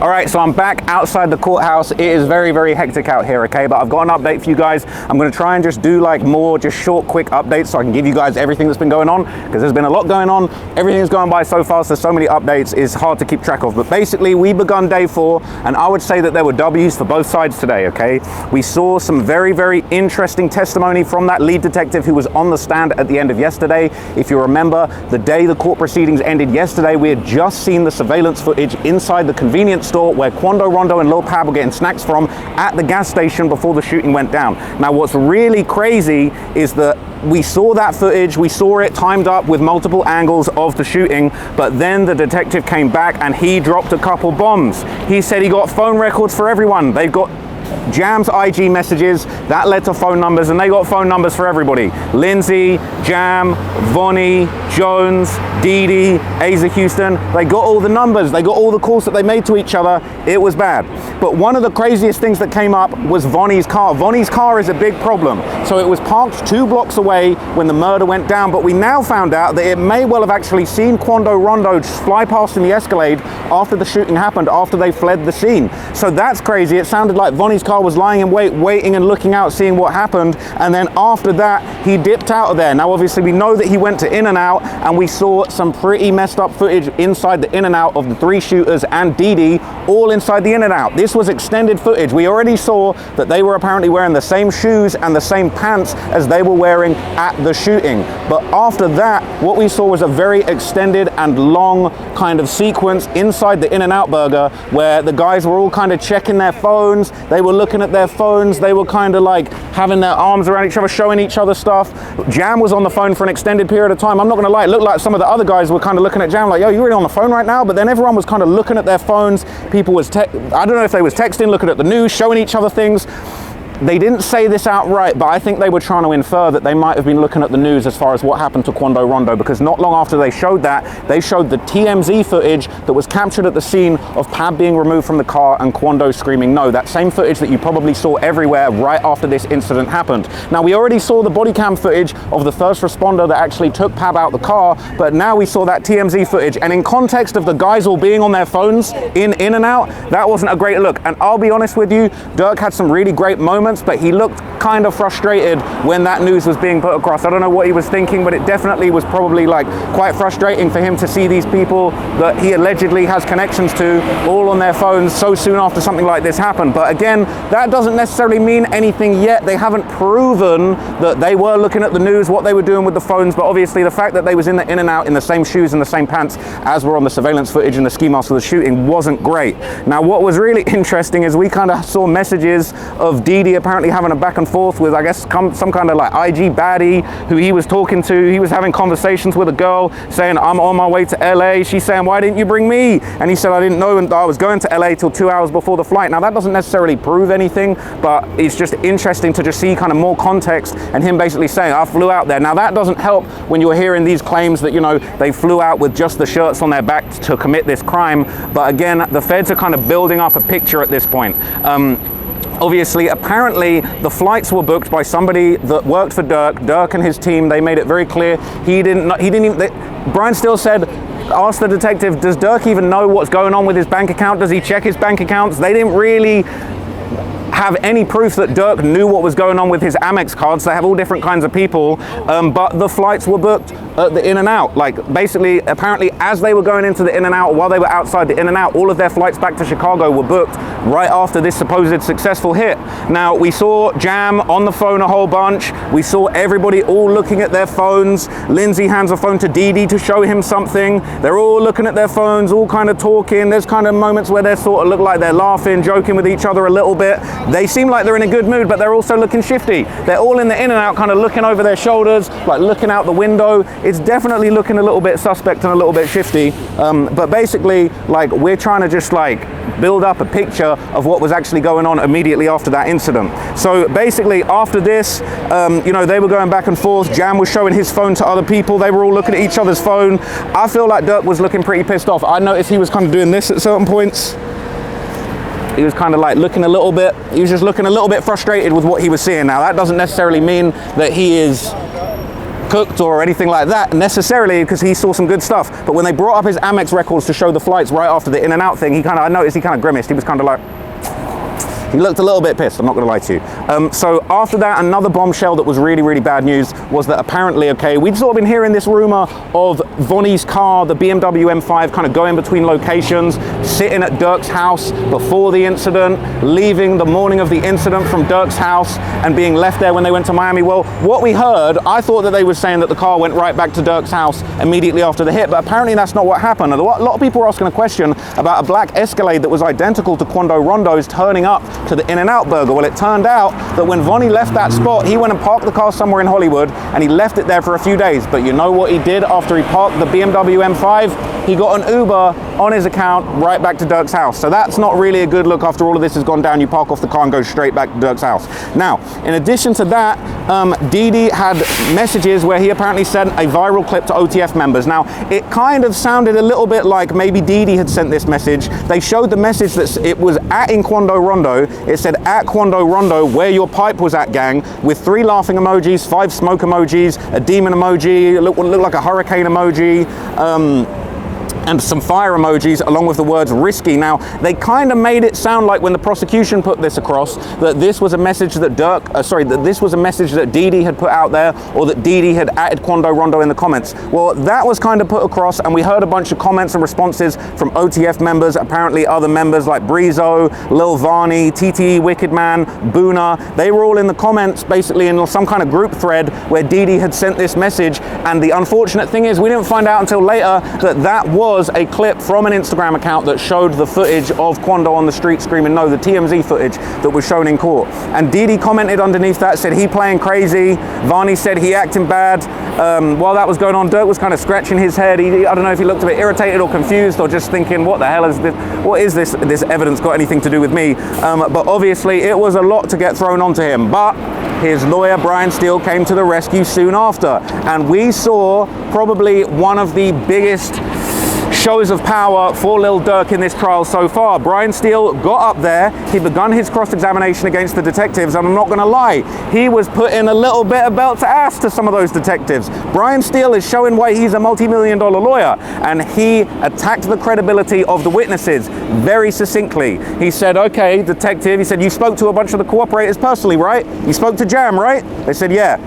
All right, so I'm back outside the courthouse. It is very, very hectic out here, okay? But I've got an update for you guys. I'm gonna try and just do like more just short, quick updates so I can give you guys everything that's been going on, because there's been a lot going on. Everything's going by so fast, there's so many updates, it's hard to keep track of. But basically, we begun day 4, and I would say that there were W's for both sides today, okay? We saw some very, very interesting testimony from that lead detective who was on the stand at the end of yesterday. If you remember, the day the court proceedings ended yesterday, we had just seen the surveillance footage inside the convenience store where Quando Rondo and Lil Pab were getting snacks from at the gas station before the shooting went down. Now, what's really crazy is that we saw that footage, we saw it timed up with multiple angles of the shooting, but then the detective came back and he dropped a couple bombs. He said he got phone records for everyone. They've got Jam's IG messages, that led to phone numbers, and they got phone numbers for everybody. Lindsay, Jam, Vonnie, Jones, Dee Dee, Asa Houston, they got all the numbers, they got all the calls that they made to each other. It was bad. But one of the craziest things that came up was Vonnie's car. Vonnie's car is a big problem. So it was parked 2 blocks away when the murder went down, but we now found out that it may well have actually seen Quando Rondo fly past in the Escalade after the shooting happened, after they fled the scene. So that's crazy. It sounded like Vonnie's car was lying in wait, waiting and looking out, seeing what happened, and then after that he dipped out of there. Now obviously we know that he went to In-N-Out, and we saw some pretty messed up footage inside the In-N-Out of the 3 shooters and Dee Dee all inside the In-N-Out. This was extended footage. We already saw that they were apparently wearing the same shoes and the same pants as they were wearing at the shooting. But after that, what we saw was a very extended and long kind of sequence inside the In-N-Out burger where the guys were all kind of checking their phones, they were looking at their phones, they were kind of like having their arms around each other, showing each other stuff. Jam was on the phone for an extended period of time. I'm not gonna lie, it looked like some of the other guys were kind of looking at Jam like, yo, you really on the phone right now? But then everyone was kind of looking at their phones. People was, I don't know if they was texting, looking at the news, showing each other things. They didn't say this outright, but I think they were trying to infer that they might have been looking at the news as far as what happened to Quando Rondo, because not long after they showed that, they showed the TMZ footage that was captured at the scene of Pab being removed from the car and Quando screaming no. That same footage that you probably saw everywhere right after this incident happened. Now, we already saw the body cam footage of the first responder that actually took Pab out the car, but now we saw that TMZ footage, and in context of the guys all being on their phones in In-N-Out, that wasn't a great look. And I'll be honest with you, Durk had some really great moments, but he looked kind of frustrated when that news was being put across. I don't know what he was thinking, but it definitely was probably like quite frustrating for him to see these people that he allegedly has connections to all on their phones so soon after something like this happened. But again, that doesn't necessarily mean anything yet. They haven't proven that they were looking at the news, what they were doing with the phones, but obviously the fact that they was in the In-N-Out in the same shoes and the same pants as were on the surveillance footage and the ski mask of the shooting wasn't great. Now, what was really interesting is we kind of saw messages of Dee Dee apparently having a back and forth with, I guess, some kind of like IG baddie who he was talking to. He was having conversations with a girl saying, I'm on my way to LA. She's saying, why didn't you bring me? And he said, I didn't know, and I was going to LA till 2 hours before the flight. Now, that doesn't necessarily prove anything, but it's just interesting to just see kind of more context and him basically saying, I flew out there. Now, that doesn't help when you're hearing these claims that, you know, they flew out with just the shirts on their back to commit this crime. But again, the feds are kind of building up a picture at this point. Obviously, apparently, the flights were booked by somebody that worked for Durk. Durk and his team, they made it very clear. He didn't even, Brian Steele said, asked the detective, does Durk even know what's going on with his bank account? Does he check his bank accounts? They didn't really have any proof that Durk knew what was going on with his Amex cards. They have all different kinds of people, but the flights were booked at the In-N-Out. Like, basically, apparently, as they were going into the In-N-Out, while they were outside the In-N-Out, all of their flights back to Chicago were booked right after this supposed successful hit. Now, we saw Jam on the phone a whole bunch. We saw everybody all looking at their phones. Lindsay hands a phone to Dee Dee to show him something. They're all looking at their phones, all kind of talking. There's kind of moments where they sort of look like they're laughing, joking with each other a little bit. They seem like they're in a good mood, but they're also looking shifty. They're all in the In-N-Out, kind of looking over their shoulders, like looking out the window. It's definitely looking a little bit suspect and a little bit shifty. But basically, like, we're trying to just like build up a picture of what was actually going on immediately after that incident. So basically, after this, you know, they were going back and forth. Jam was showing his phone to other people. They were all looking at each other's phone. I feel like Durk was looking pretty pissed off. I noticed he was kind of doing this at certain points. He was kind of like looking a little bit, he was just looking a little bit frustrated with what he was seeing. Now, that doesn't necessarily mean that he is cooked or anything like that necessarily, because he saw some good stuff. But when they brought up his Amex records to show the flights right after the In-N-Out thing, I noticed he kind of grimaced. He was kind of like, he looked a little bit pissed, I'm not going to lie to you. So after that, another bombshell that was really, really bad news was that apparently, okay, we'd sort of been hearing this rumor of Vonnie's car, the BMW M5, kind of going between locations, sitting at Durk's house before the incident, leaving the morning of the incident from Durk's house and being left there when they went to Miami. Well, what we heard, I thought that they were saying that the car went right back to Durk's house immediately after the hit, but apparently that's not what happened. And a lot of people were asking a question about a black Escalade that was identical to Quando Rondo's turning up to the In-N-Out burger. Well, it turned out that when Vonnie left that spot, he went and parked the car somewhere in Hollywood and he left it there for a few days. But you know what he did after he parked the BMW M5? He got an Uber on his account right back to Durk's house. So that's not really a good look after all of this has gone down. You park off the car and go straight back to Durk's house. Now, in addition to that, Didi had messages where he apparently sent a viral clip to OTF members. Now, it kind of sounded a little bit like maybe Didi had sent this message. They showed the message that it was at in Quando Rondo. It said at Quando Rondo, where your pipe was at, gang, with 3 laughing emojis, 5 smoke emojis, a demon emoji, looked like a hurricane emoji, and some fire emojis along with the words risky. Now, they kind of made it sound like when the prosecution put this across that this was a message that this was a message that Didi had put out there, or that Didi had added Quando Rondo in the comments. Well, that was kind of put across, and we heard a bunch of comments and responses from OTF members, apparently other members like Breezo, Lil Varney, TTE Wickedman, Boona. They were all in the comments basically in some kind of group thread where Didi had sent this message, and the unfortunate thing is we didn't find out until later that that was a clip from an Instagram account that showed the footage of Quando on the street screaming no, the TMZ footage that was shown in court. And Didi commented underneath that, said he playing crazy. Varney said he acting bad. While that was going on, Durk was kind of scratching his head. I don't know if he looked a bit irritated or confused or just thinking, what the hell is this? What is this evidence got anything to do with me? But obviously it was a lot to get thrown onto him. But his lawyer, Brian Steele, came to the rescue soon after. And we saw probably one of the biggest shows of power for Lil Durk in this trial so far. Brian Steele got up there, he begun his cross-examination against the detectives, and I'm not gonna lie, he was putting a little bit of belt to ass to some of those detectives. Brian Steele is showing why he's a multi-million-dollar lawyer, and he attacked the credibility of the witnesses very succinctly. He said, okay, detective, he said, you spoke to a bunch of the cooperators personally, right? You spoke to Jam, right? They said, yeah.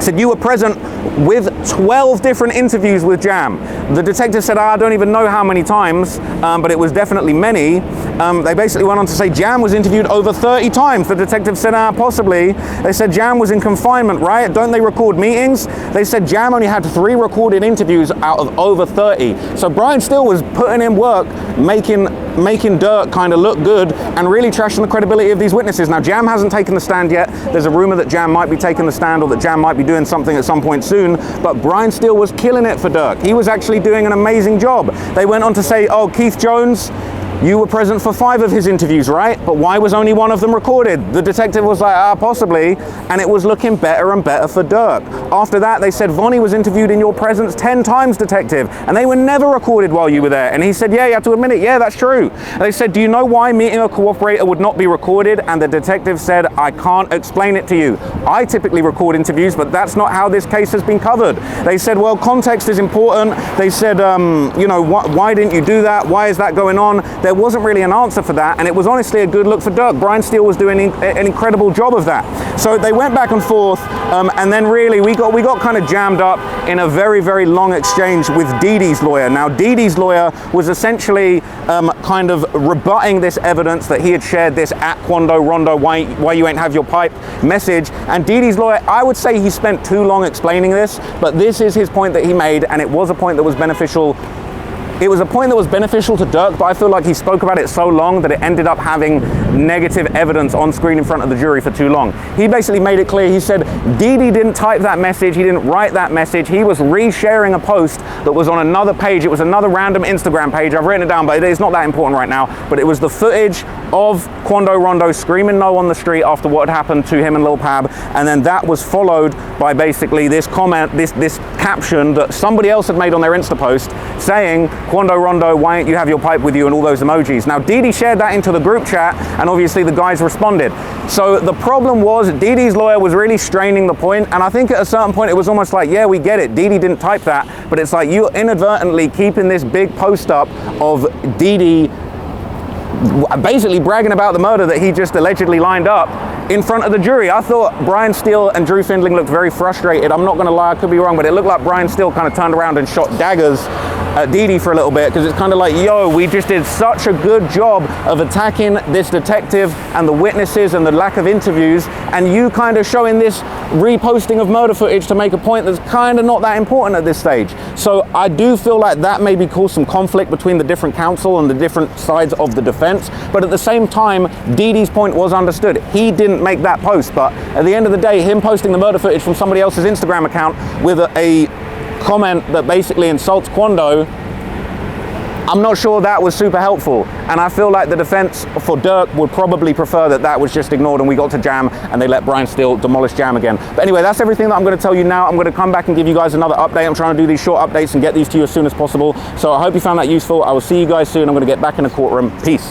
Said you were present with 12 different interviews with Jam. The detective said, I don't even know how many times, but it was definitely many. They basically went on to say Jam was interviewed over 30 times. The detective said, possibly. They said Jam was in confinement, right? Don't they record meetings? They said Jam only had 3 recorded interviews out of over 30. So Brian Steele was putting in work, making Durk kind of look good and really trashing the credibility of these witnesses. Now, Jam hasn't taken the stand yet. There's a rumor that Jam might be taking the stand, or that Jam might be doing something at some point soon, but Brian Steele was killing it for Durk. He was actually doing an amazing job. They went on to say, oh, Keith Jones, you were present for 5 of his interviews, right? But why was only 1 of them recorded? The detective was like, possibly, and it was looking better and better for Durk. After that, they said, Vonnie was interviewed in your presence 10 times, detective, and they were never recorded while you were there. And he said, yeah, you have to admit it, yeah, that's true. And they said, do you know why meeting a cooperator would not be recorded? And the detective said, I can't explain it to you. I typically record interviews, but that's not how this case has been covered. They said, well, context is important. They said, you know, why didn't you do that? Why is that going on? There wasn't really an answer for that, and it was honestly a good look for Durk. Brian Steele was doing an incredible job of that. So they went back and forth, and then really we got kind of jammed up in a very, very long exchange with Didi's lawyer. Now, Didi's lawyer was essentially kind of rebutting this evidence that he had shared this at Quando Rondo, why you ain't have your pipe message. And Didi's lawyer, I would say he spent too long explaining this, but this is his point that he made, and it was a point that was beneficial. It was a point that was beneficial to Durk, but I feel like he spoke about it so long that it ended up having negative evidence on screen in front of the jury for too long. He basically made it clear, he said, Didi didn't type that message, he didn't write that message, he was resharing a post that was on another page. It was another random Instagram page. I've written it down, but it's not that important right now, but it was the footage of Quando Rondo screaming no on the street after what had happened to him and Lil Pab, and then that was followed by basically this comment, this caption that somebody else had made on their Insta post saying, Quando Rondo, why don't you have your pipe with you, and all those emojis. Now Didi shared that into the group chat, and obviously the guys responded. So the problem was Didi's lawyer was really straining the point, and I think at a certain point it was almost like, yeah, we get it, Didi didn't type that, but it's like you're inadvertently keeping this big post up of Didi basically bragging about the murder that he just allegedly lined up in front of the jury. I thought Brian Steele and Drew Findling looked very frustrated. I'm not going to lie, I could be wrong, but it looked like Brian Steele kind of turned around and shot daggers at Didi for a little bit, because it's kind of like, yo, we just did such a good job of attacking this detective and the witnesses and the lack of interviews, and you kind of showing this reposting of murder footage to make a point that's kind of not that important at this stage. So I do feel like that maybe caused some conflict between the different counsel and the different sides of the defense, but at the same time, Didi's point was understood. He didn't make that post, but at the end of the day, him posting the murder footage from somebody else's Instagram account with a comment that basically insults Quando, I'm not sure that was super helpful, and I feel like the defense for Durk would probably prefer that that was just ignored and we got to Jam and they let Brian Steele demolish Jam again. But anyway, that's everything that I'm going to tell you now. I'm going to come back and give you guys another update. I'm trying to do these short updates and get these to you as soon as possible, so I hope you found that useful. I will see you guys soon. I'm going to get back in the courtroom. Peace.